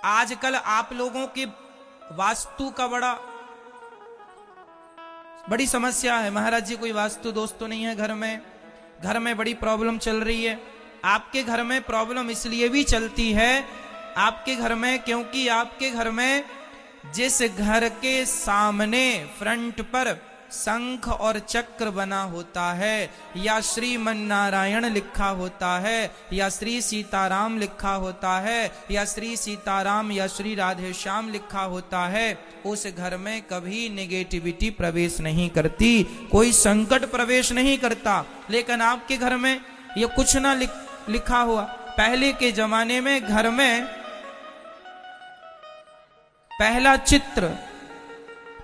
आजकल आप लोगों के वास्तु का बड़ी समस्या है। महाराज जी कोई वास्तु दोस्त तो नहीं है घर में बड़ी प्रॉब्लम चल रही है। आपके घर में प्रॉब्लम इसलिए भी चलती है आपके घर में, क्योंकि आपके घर में जिस घर के सामने फ्रंट पर शंख और चक्र बना होता है, या श्रीमन नारायण लिखा होता है, या श्री सीताराम लिखा होता है, या श्री सीताराम या श्री राधे श्याम लिखा होता है, उस घर में कभी नेगेटिविटी प्रवेश नहीं करती, कोई संकट प्रवेश नहीं करता। लेकिन आपके घर में ये कुछ ना लिखा हुआ। पहले के जमाने में घर में पहला चित्र,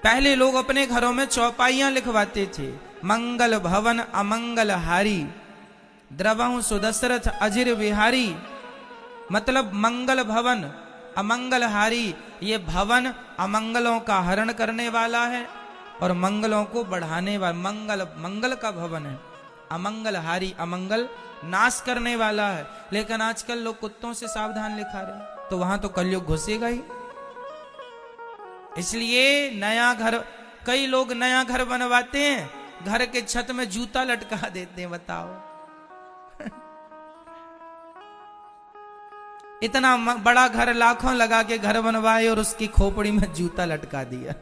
पहले लोग अपने घरों में चौपाइयां लिखवाते थे। मंगल भवन अमंगल हारी, द्रवहु सुदशरथ अजिर विहारी। मतलब मंगल भवन अमंगल हारी, ये भवन अमंगलों का हरण करने वाला है और मंगलों को बढ़ाने वाला। मंगल का भवन है, अमंगल हारी, अमंगल नाश करने वाला है। लेकिन आजकल लोग कुत्तों से सावधान लिखा रहे, तो वहां तो कलयुग घुसेगा ही। इसलिए नया घर, कई लोग नया घर बनवाते हैं, घर के छत में जूता लटका देते हैं। बताओ इतना बड़ा घर लाखों लगा के घर बनवाए और उसकी खोपड़ी में जूता लटका दिया।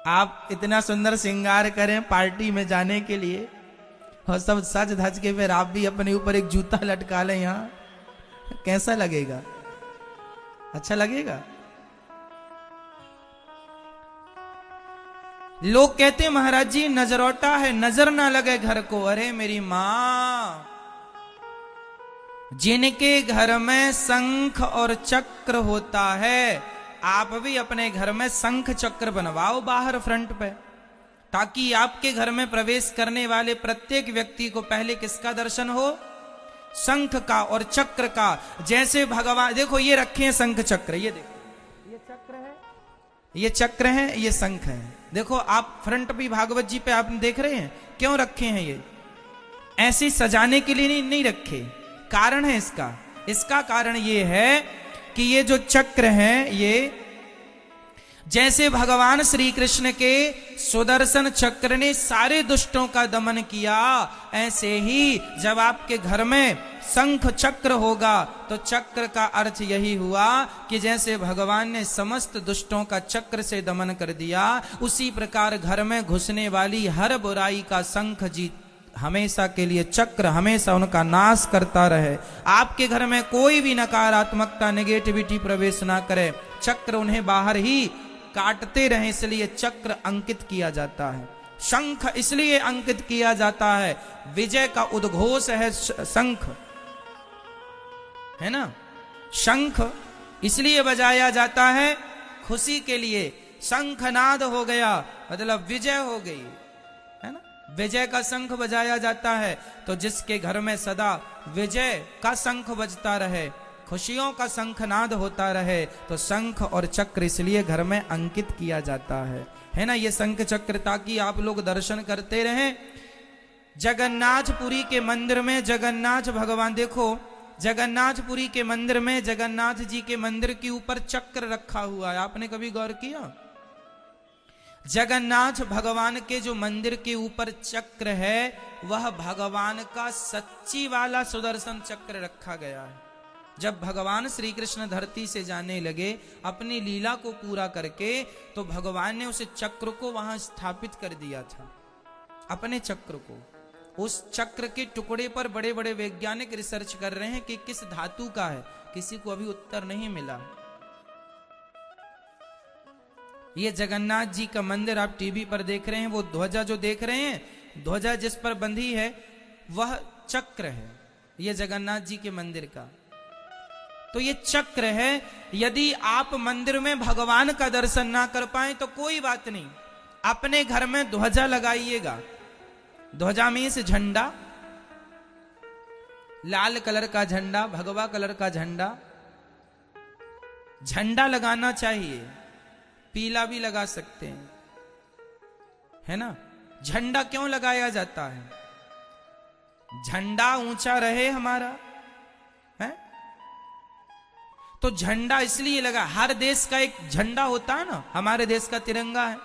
आप इतना सुंदर श्रृंगार करें पार्टी में जाने के लिए और सब सज धज के फिर आप भी अपने ऊपर एक जूता लटका लें यहां, कैसा लगेगा? अच्छा लगेगा? लोग कहते हैं महाराज जी नजरौटा है, नजर ना लगे घर को। अरे मेरी मां, जिनके घर में शंख और चक्र होता है, आप भी अपने घर में शंख चक्र बनवाओ बाहर फ्रंट पे, ताकि आपके घर में प्रवेश करने वाले प्रत्येक व्यक्ति को पहले किसका दर्शन हो? शंख का और चक्र का। जैसे भगवान, देखो ये रखे हैं शंख चक्र, ये देखो, ये चक्र है, ये चक्र है, ये शंख है। देखो आप फ्रंट भी भागवत जी पे आप देख रहे हैं, क्यों रखे हैं? ये ऐसे सजाने के लिए नहीं रखे, कारण है इसका कारण ये है कि ये जो चक्र है, ये जैसे भगवान श्री कृष्ण के सुदर्शन चक्र ने सारे दुष्टों का दमन किया, ऐसे ही जब आपके घर में शंख चक्र होगा तो चक्र का अर्थ यही हुआ कि जैसे भगवान ने समस्त दुष्टों का चक्र से दमन कर दिया, उसी प्रकार घर में घुसने वाली हर बुराई का शंख जी हमेशा के लिए, चक्र हमेशा उनका नाश करता रहे। आपके घर में कोई भी नकारात्मकता, नेगेटिविटी प्रवेश ना करे, चक्र उन्हें बाहर ही काटते रहे, इसलिए चक्र अंकित किया जाता है। शंख इसलिए अंकित किया जाता है, विजय का उद्घोष है शंख, है ना। शंख इसलिए बजाया जाता है खुशी के लिए, शंखनाद हो गया मतलब विजय हो गई, है ना। विजय का शंख बजाया जाता है, तो जिसके घर में सदा विजय का शंख बजता रहे, खुशियों का शंखनाद होता रहे, तो शंख और चक्र इसलिए घर में अंकित किया जाता है ना। ये शंख चक्र ताकि आप लोग दर्शन करते रहें। जगन्नाथपुरी के मंदिर में जगन्नाथ भगवान, देखो जगन्नाथपुरी के मंदिर में जगन्नाथ जी के मंदिर के ऊपर चक्र रखा हुआ है, आपने कभी गौर किया? जगन्नाथ भगवान के जो मंदिर के ऊपर चक्र है, वह भगवान का सच्ची वाला सुदर्शन चक्र रखा गया है। जब भगवान श्री कृष्ण धरती से जाने लगे अपनी लीला को पूरा करके, तो भगवान ने उस चक्र को वहां स्थापित कर दिया था, अपने चक्र को। उस चक्र के टुकड़े पर बड़े बड़े वैज्ञानिक रिसर्च कर रहे हैं कि किस धातु का है, किसी को अभी उत्तर नहीं मिला। ये जगन्नाथ जी का मंदिर आप टीवी पर देख रहे हैं, वो ध्वजा जो देख रहे हैं, ध्वजा जिस पर बंधी है वह चक्र है, ये जगन्नाथ जी के मंदिर का। तो ये चक्र है। यदि आप मंदिर में भगवान का दर्शन ना कर पाए तो कोई बात नहीं, अपने घर में ध्वजा लगाइएगा। ध्वजा में से झंडा, लाल कलर का झंडा, भगवा कलर का झंडा, झंडा लगाना चाहिए, पीला भी लगा सकते हैं, है ना। झंडा क्यों लगाया जाता है? झंडा ऊंचा रहे हमारा, है तो झंडा इसलिए लगा, हर देश का एक झंडा होता है ना, हमारे देश का तिरंगा है,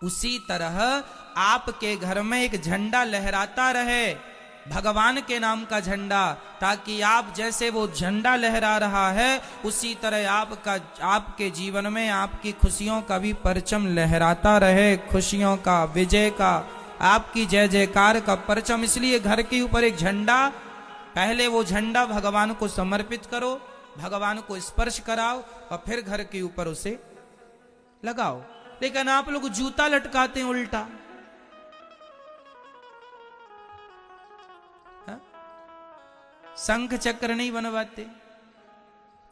उसी तरह आपके घर में एक झंडा लहराता रहे, भगवान के नाम का झंडा, ताकि आप जैसे वो झंडा लहरा रहा है उसी तरह आपके जीवन में आपकी खुशियों का भी परचम लहराता रहे, खुशियों का, विजय का, आपकी जय जयकार का परचम। इसलिए घर के ऊपर एक झंडा, पहले वो झंडा भगवान को समर्पित करो, भगवान को स्पर्श कराओ और फिर घर के ऊपर उसे लगाओ। लेकिन आप लोग जूता लटकाते हैं उल्टा, हा? शंख चक्र नहीं बनवाते,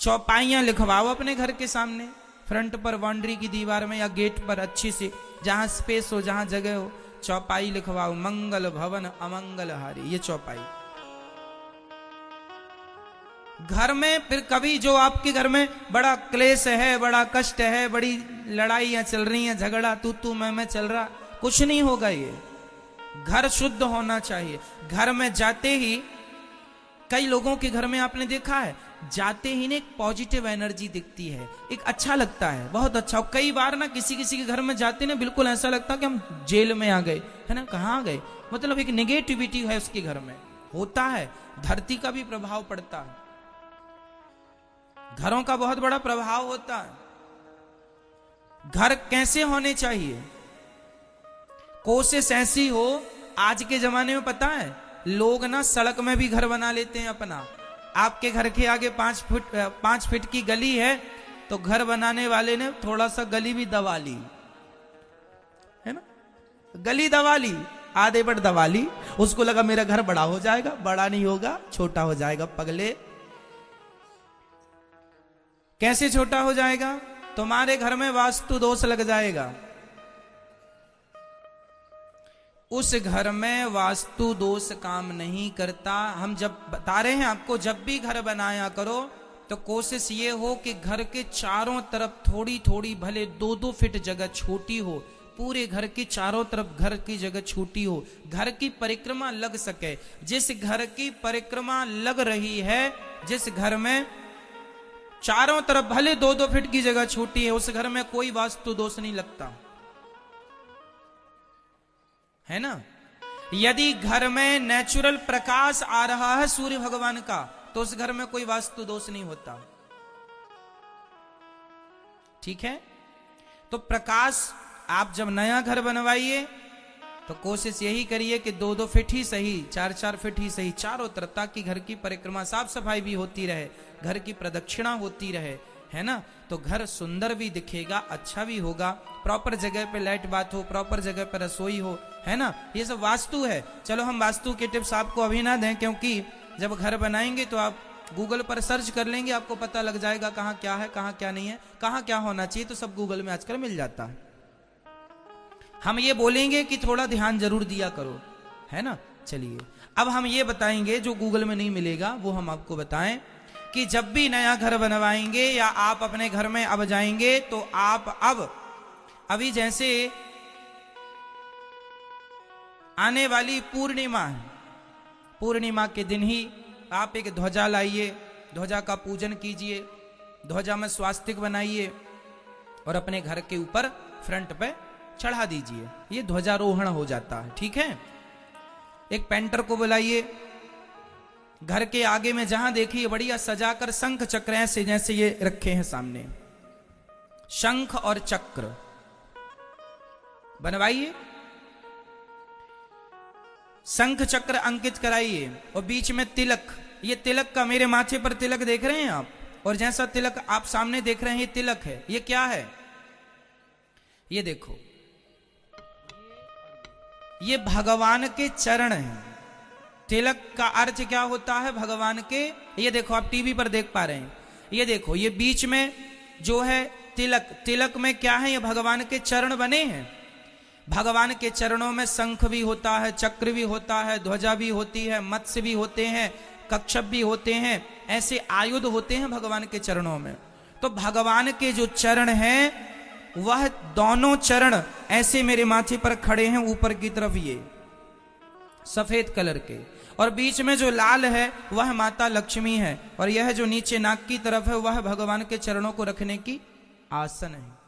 चौपाइयां लिखवाओ अपने घर के सामने, फ्रंट पर, बाउंड्री की दीवार में या गेट पर अच्छी से, जहां स्पेस हो, जहां जगह हो, चौपाई लिखवाओ, मंगल भवन अमंगल हारी, ये चौपाई घर में। फिर कभी जो आपके घर में बड़ा क्लेश है, बड़ा कष्ट है, बड़ी लड़ाइयां चल रही हैं, झगड़ा तू मैं चल रहा, कुछ नहीं होगा। ये घर शुद्ध होना चाहिए। घर में जाते ही, कई लोगों के घर में आपने देखा है, जाते ही ना एक पॉजिटिव एनर्जी दिखती है, एक अच्छा लगता है, बहुत अच्छा। और कई बार ना किसी के घर में जाते ना, बिल्कुल ऐसा लगता कि हम जेल में आ गए, है ना, कहाँ आ गए, मतलब एक नेगेटिविटी है उसके घर में, होता है। धरती का भी प्रभाव पड़ता है, घरों का बहुत बड़ा प्रभाव होता है। घर कैसे होने चाहिए, कोशिश ऐसी हो, आज के जमाने में पता है लोग ना सड़क में भी घर बना लेते हैं अपना। आपके घर के आगे 5 फीट की गली है, तो घर बनाने वाले ने थोड़ा सा गली भी दबा ली, है ना, गली दबा ली, आधे पर दबा ली, उसको लगा मेरा घर बड़ा हो जाएगा, बड़ा नहीं होगा, छोटा हो जाएगा। पगले, कैसे छोटा हो जाएगा? तुम्हारे घर में वास्तु दोष लग जाएगा, उस घर में वास्तु दोष काम नहीं करता। हम जब बता रहे हैं आपको, जब भी घर बनाया करो तो कोशिश ये हो कि घर के चारों तरफ थोड़ी थोड़ी, भले 2-2 फीट जगह छोटी हो, पूरे घर की चारों तरफ घर की जगह छोटी हो, घर की परिक्रमा लग सके। जिस घर की परिक्रमा लग रही है, जिस घर में चारों तरफ भले 2-2 फीट की जगह छोटी है, उस घर में कोई वास्तु दोष नहीं लगता, है ना। यदि घर में नेचुरल प्रकाश आ रहा है सूर्य भगवान का, तो उस घर में कोई वास्तु दोष नहीं होता, ठीक है। तो प्रकाश, आप जब नया घर बनवाइए तो कोशिश यही करिए कि 2-2 फीट ही सही, 4-4 फीट ही सही चारों तरफ, ताकि घर की परिक्रमा, साफ सफाई भी होती रहे, घर की प्रदक्षिणा होती रहे, है ना। तो घर सुंदर भी दिखेगा, अच्छा भी होगा, प्रॉपर जगह पे लाइट बात हो, प्रॉपर जगह पे रसोई हो, है ना। ये सब वास्तु है। चलो हम वास्तु के टिप्स आपको अभी ना दें, क्योंकि जब घर बनाएंगे तो आप गूगल पर सर्च कर लेंगे, आपको पता लग जाएगा कहाँ क्या है, कहाँ क्या नहीं है, कहाँ क्या होना चाहिए, तो सब गूगल में आजकल मिल जाता है। हम ये बोलेंगे कि थोड़ा ध्यान जरूर दिया करो, है ना। चलिए अब हम ये बताएंगे जो गूगल में नहीं मिलेगा, वो हम आपको बताएं कि जब भी नया घर बनवाएंगे या आप अपने घर में अब जाएंगे, तो आप अभी जैसे आने वाली पूर्णिमा है, पूर्णिमा के दिन ही आप एक ध्वजा लाइए, ध्वजा का पूजन कीजिए, ध्वजा में स्वास्तिक बनाइए और अपने घर के ऊपर फ्रंट पे चढ़ा दीजिए, ये ध्वजारोहण हो जाता है, ठीक है। एक पेंटर को बुलाइए, घर के आगे में जहां देखिए बढ़िया सजाकर शंख चक्र ऐसे जैसे ये रखे हैं सामने, शंख और चक्र बनवाइए, शंख चक्र अंकित कराइए और बीच में तिलक, ये तिलक का, मेरे माथे पर तिलक देख रहे हैं आप, और जैसा तिलक आप सामने देख रहे हैं ये तिलक है, ये क्या है, ये देखो, ये भगवान के चरण हैं। तिलक का अर्थ क्या होता है? भगवान के, ये देखो आप टीवी पर देख पा रहे हैं, ये देखो ये बीच में जो है तिलक, तिलक में क्या है? ये भगवान के चरण बने हैं। भगवान के चरणों में शंख भी होता है, चक्र भी होता है, ध्वजा भी होती है, मत्स्य भी होते हैं, कच्छप भी होते हैं, ऐसे आयुध होते हैं भगवान के चरणों में। तो भगवान के जो चरण हैं, वह दोनों चरण ऐसे मेरे माथे पर खड़े हैं ऊपर की तरफ, ये सफेद कलर के, और बीच में जो लाल है वह माता लक्ष्मी है, और यह जो नीचे नाक की तरफ है वह भगवान के चरणों को रखने की आसन है।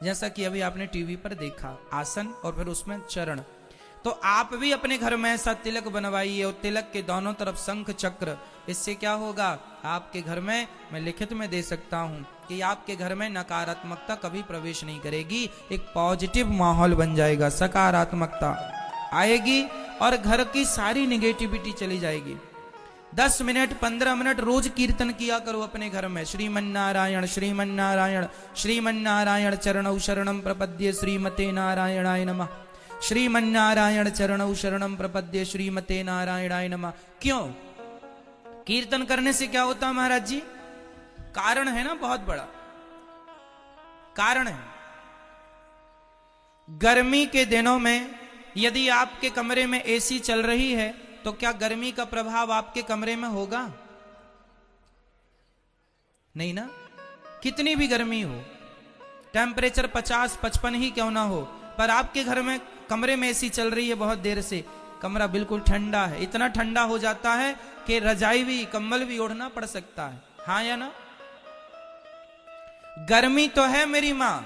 जैसा कि अभी आपने टीवी पर देखा, आसन और फिर उसमें चरण। तो आप भी अपने घर में ऐसा तिलक बनवाइए और तिलक के दोनों तरफ शंख चक्र। इससे क्या होगा, आपके घर में, मैं लिखित में दे सकता हूं कि आपके घर में नकारात्मकता कभी प्रवेश नहीं करेगी, एक पॉजिटिव माहौल बन जाएगा, सकारात्मकता आएगी और घर की सारी निगेटिविटी चली जाएगी। 10 मिनट 15 मिनट रोज कीर्तन किया करो अपने घर में, श्रीमन्नारायण श्रीमन्नारायण श्रीमन्नारायण चरणौ शरणं प्रपद्ये श्रीमते नारायणाय नमः, श्रीमन्नारायण चरणौ शरणं प्रपद्ये श्रीमते नारायणाय नमः। क्यों कीर्तन करने से क्या होता महाराज जी? कारण है ना, बहुत बड़ा कारण है। गर्मी के दिनों में यदि आपके कमरे में एसी चल रही है तो क्या गर्मी का प्रभाव आपके कमरे में होगा? नहीं ना। कितनी भी गर्मी हो, टेम्परेचर 50-55 ही क्यों ना हो, पर आपके घर में कमरे में एसी चल रही है बहुत देर से, कमरा बिल्कुल ठंडा है, इतना ठंडा हो जाता है कि रजाई भी कंबल भी ओढ़ना पड़ सकता है, हाँ या ना? गर्मी तो है मेरी मां,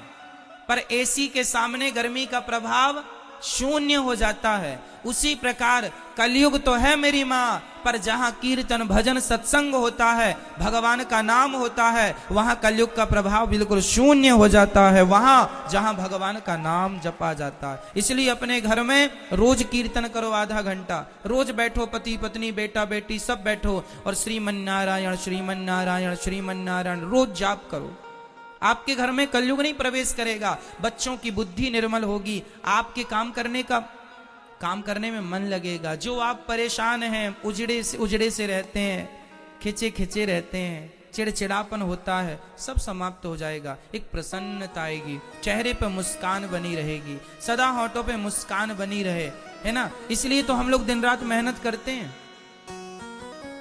पर एसी के सामने गर्मी का प्रभाव शून्य हो जाता है। उसी प्रकार कलयुग तो है मेरी मां, पर जहां कीर्तन भजन सत्संग होता है, भगवान का नाम होता है, वहां कलयुग का प्रभाव बिल्कुल शून्य हो जाता है, वहां जहां भगवान का नाम जपा जाता है। इसलिए अपने घर में रोज कीर्तन करो, आधा घंटा रोज बैठो, पति पत्नी बेटा बेटी सब बैठो और श्रीमन्नारायण श्रीमन्नारायण श्रीमन्नारायण रोज जाप करो। आपके घर में कलयुग नहीं प्रवेश करेगा, बच्चों की बुद्धि निर्मल होगी, आपके काम करने में मन लगेगा। जो आप परेशान हैं, उजड़े से रहते हैं, खिंचे रहते हैं, चिड़चिड़ापन होता है, सब समाप्त हो जाएगा। एक प्रसन्नता आएगी, चेहरे पे मुस्कान बनी रहेगी, सदा होठों पे मुस्कान बनी रहे, है ना। इसलिए तो हम लोग दिन रात मेहनत करते हैं,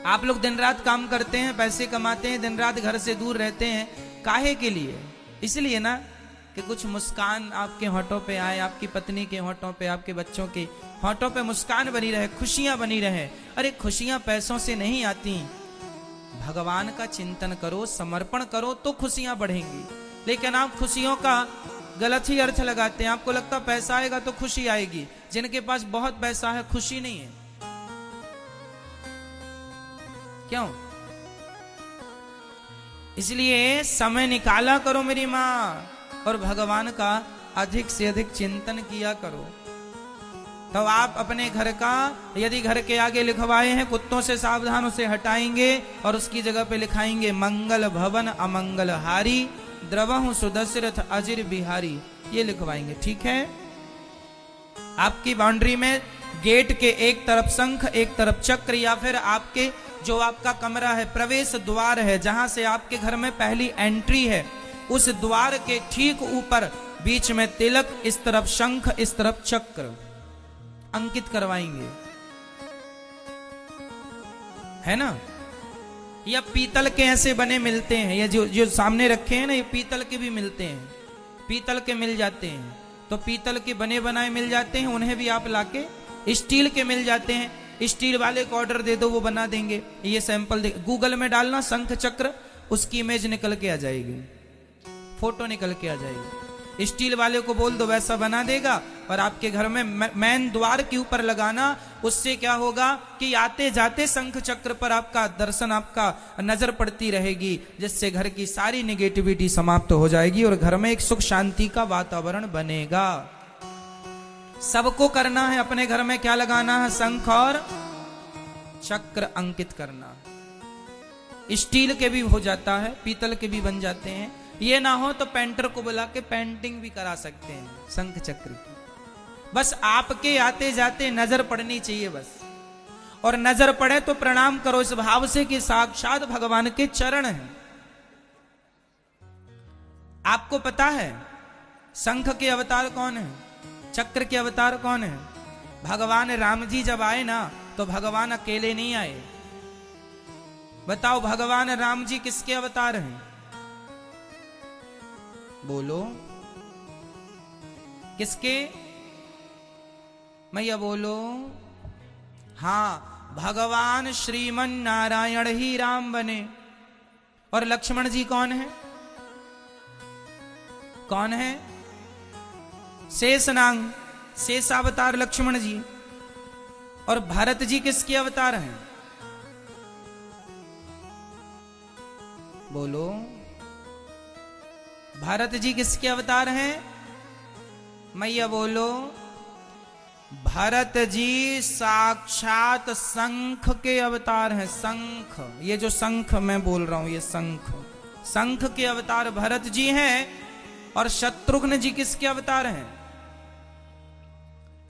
आप लोग दिन रात काम करते हैं, पैसे कमाते हैं, दिन रात घर से दूर रहते हैं, काहे के लिए? इसलिए ना कि कुछ मुस्कान आपके होठों पे आए, आपकी पत्नी के होठों पे, आपके बच्चों के होठों पे मुस्कान बनी रहे, खुशियां बनी रहे। अरे खुशियां पैसों से नहीं आती, भगवान का चिंतन करो, समर्पण करो तो खुशियां बढ़ेंगी। लेकिन आप खुशियों का गलत ही अर्थ लगाते हैं, आपको लगता पैसा आएगा तो खुशी आएगी। जिनके पास बहुत पैसा है खुशी नहीं है, क्यों? इसलिए समय निकाला करो मेरी मां, और भगवान का अधिक से अधिक चिंतन किया करो। तो आप अपने घर का, यदि घर के आगे लिखवाए हैं कुत्तों से सावधान, उसे हटाएंगे और उसकी जगह पे लिखाएंगे मंगल भवन अमंगल हारी, द्रवहु सुदशरथ अजिर बिहारी, ये लिखवाएंगे, ठीक है। आपकी बाउंड्री में गेट के एक तरफ शंख एक तरफ चक्र, या फिर आपके जो आपका कमरा है, प्रवेश द्वार है, जहां से आपके घर में पहली एंट्री है, उस द्वार के ठीक ऊपर बीच में तिलक, इस तरफ शंख इस तरफ चक्र अंकित करवाएंगे, है ना। या पीतल के ऐसे बने मिलते हैं, ये जो सामने रखे हैं ना, ये पीतल के भी मिलते हैं, पीतल के मिल जाते हैं, तो पीतल के बने बनाए मिल जाते हैं, उन्हें भी आप लाके, स्टील के मिल जाते हैं, स्टील वाले को ऑर्डर दे दो, वो बना देंगे। ये सैंपल गूगल में डालना शंख चक्र, उसकी इमेज निकल के आ जाएगी, फोटो निकल के आ जाएगी। स्टील वाले को बोल दो वैसा बना देगा, और आपके घर में मेन द्वार के ऊपर लगाना। उससे क्या होगा कि आते जाते शंख चक्र पर आपका दर्शन, आपका नजर पड़ती रहेगी, जिससे घर की सारी निगेटिविटी समाप्त हो जाएगी और घर में एक सुख शांति का वातावरण बनेगा। सबको करना है, अपने घर में क्या लगाना है? शंख और चक्र अंकित करना। स्टील के भी हो जाता है, पीतल के भी बन जाते हैं। ये ना हो तो पेंटर को बुला के पेंटिंग भी करा सकते हैं शंख चक्र की। बस आपके आते जाते नजर पड़नी चाहिए बस, और नजर पड़े तो प्रणाम करो इस भाव से कि साक्षात भगवान के चरण हैं। आपको पता है शंख के अवतार कौन है, चक्र के अवतार कौन है? भगवान राम जी जब आए ना तो भगवान अकेले नहीं आए। बताओ भगवान राम जी किसके अवतार हैं? बोलो किसके? मैया बोलो। हाँ, भगवान श्रीमन नारायण ही राम बने। और लक्ष्मण जी कौन है? कौन है? शेषनाग, शेषावतार लक्ष्मण जी। और भरत जी किसके अवतार हैं? बोलो, भरत जी किसके अवतार हैं? मैया बोलो। भरत जी साक्षात शंख के अवतार हैं। शंख, ये जो शंख मैं बोल रहा हूं, ये शंख, शंख के अवतार भरत जी हैं। और शत्रुघ्न जी किसके अवतार हैं?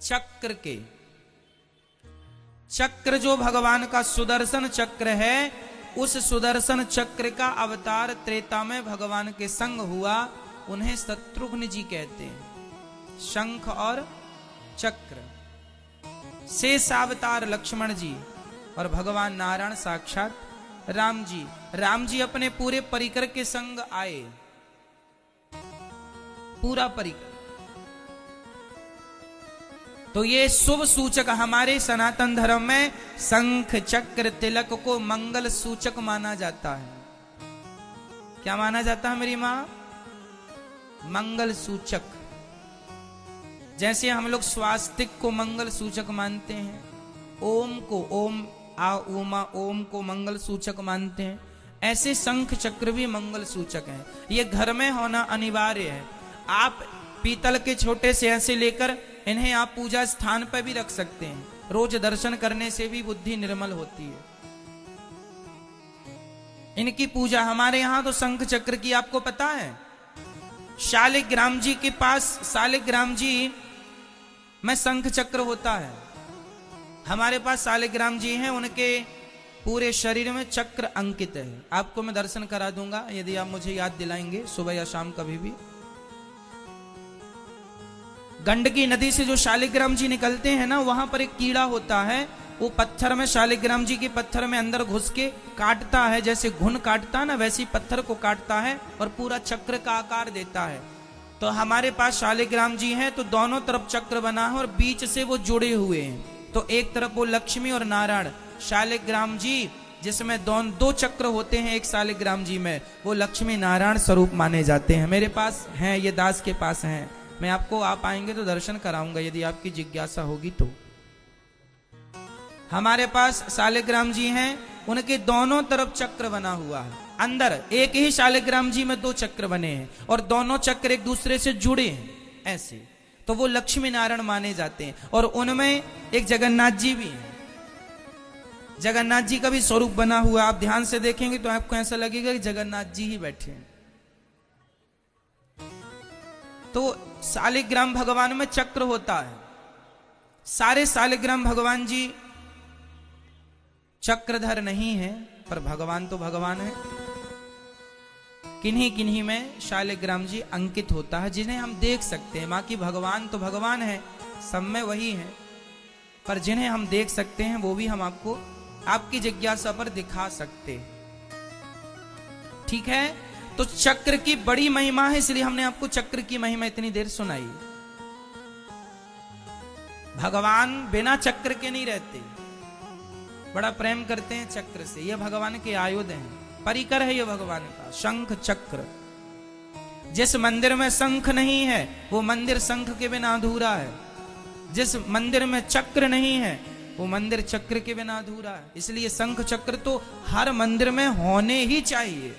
चक्र के। चक्र जो भगवान का सुदर्शन चक्र है, उस सुदर्शन चक्र का अवतार त्रेता में भगवान के संग हुआ, उन्हें शत्रुघ्न जी कहते हैं। शंख और चक्र। शेषावतार लक्ष्मण जी और भगवान नारायण साक्षात राम जी। राम जी अपने पूरे परिकर के संग आए, पूरा परिकर। तो ये शुभ सूचक, हमारे सनातन धर्म में शंख चक्र तिलक को मंगल सूचक माना जाता है। क्या माना जाता है मेरी मां? मंगल सूचक। जैसे हम लोग स्वास्तिक को मंगल सूचक मानते हैं, ओम को, ओम आ उमा, ओम को मंगल सूचक मानते हैं, ऐसे शंख चक्र भी मंगल सूचक हैं। ये घर में होना अनिवार्य है। आप पीतल के छोटे से ऐसे लेकर इन्हें आप पूजा स्थान पर भी रख सकते हैं। रोज दर्शन करने से भी बुद्धि निर्मल होती है। इनकी पूजा हमारे यहां तो शंख चक्र की आपको पता है, शालिग्राम जी के पास, शालिग्राम जी में शंख चक्र होता है। हमारे पास शालिग्राम जी हैं, उनके पूरे शरीर में चक्र अंकित है। आपको मैं दर्शन करा दूंगा यदि आप मुझे याद दिलाएंगे, सुबह या शाम कभी भी। गंडकी नदी से जो शालिग्राम जी निकलते हैं ना, वहां पर एक कीड़ा होता है, वो पत्थर में, शालिग्राम जी के पत्थर में अंदर घुस के काटता है, जैसे घुन काटता है ना, वैसे पत्थर को काटता है और पूरा चक्र का आकार देता है। तो हमारे पास शालिग्राम जी हैं, तो दोनों तरफ चक्र बना है और बीच से वो जुड़े हुए हैं। तो एक तरफ वो लक्ष्मी और नारायण, शालिग्राम जी जिसमें दो चक्र होते हैं एक शालिग्राम जी में, वो लक्ष्मी नारायण स्वरूप माने जाते हैं। मेरे पास हैं, ये दास के पास हैं। मैं आपको, आप आएंगे तो दर्शन कराऊंगा यदि आपकी जिज्ञासा होगी तो। हमारे पास शालिग्राम जी हैं, उनके दोनों तरफ चक्र बना हुआ है। अंदर एक ही शालिग्राम जी में दो चक्र बने हैं और दोनों चक्र एक दूसरे से जुड़े हैं ऐसे, तो वो लक्ष्मी नारायण माने जाते हैं। और उनमें एक जगन्नाथ जी भी हैं। जगन्नाथ जी का भी स्वरूप बना हुआ, आप ध्यान से देखेंगे तो आपको ऐसा लगेगा कि जगन्नाथ जी ही बैठे हैं। तो शालिग्राम भगवान में चक्र होता है। सारे शालिग्राम भगवान जी चक्रधर नहीं है, पर भगवान तो भगवान है। किन्हीं किन्हीं में शालिग्राम जी अंकित होता है, जिन्हें हम देख सकते हैं। बाकी भगवान तो भगवान है, सब में वही है, पर जिन्हें हम देख सकते हैं वो भी हम आपको आपकी जिज्ञासा पर दिखा सकते हैं। ठीक है, तो चक्र की बड़ी महिमा है, इसलिए हमने आपको चक्र की महिमा इतनी देर सुनाई। भगवान बिना चक्र के नहीं रहते, बड़ा प्रेम करते हैं चक्र से। यह भगवान के आयुध हैं, परिकर है ये भगवान का, शंख चक्र। जिस मंदिर में शंख नहीं है वो मंदिर शंख के बिना अधूरा है। जिस मंदिर में चक्र नहीं है वो मंदिर चक्र के बिना अधूरा है। इसलिए शंख चक्र तो हर मंदिर में होने ही चाहिए।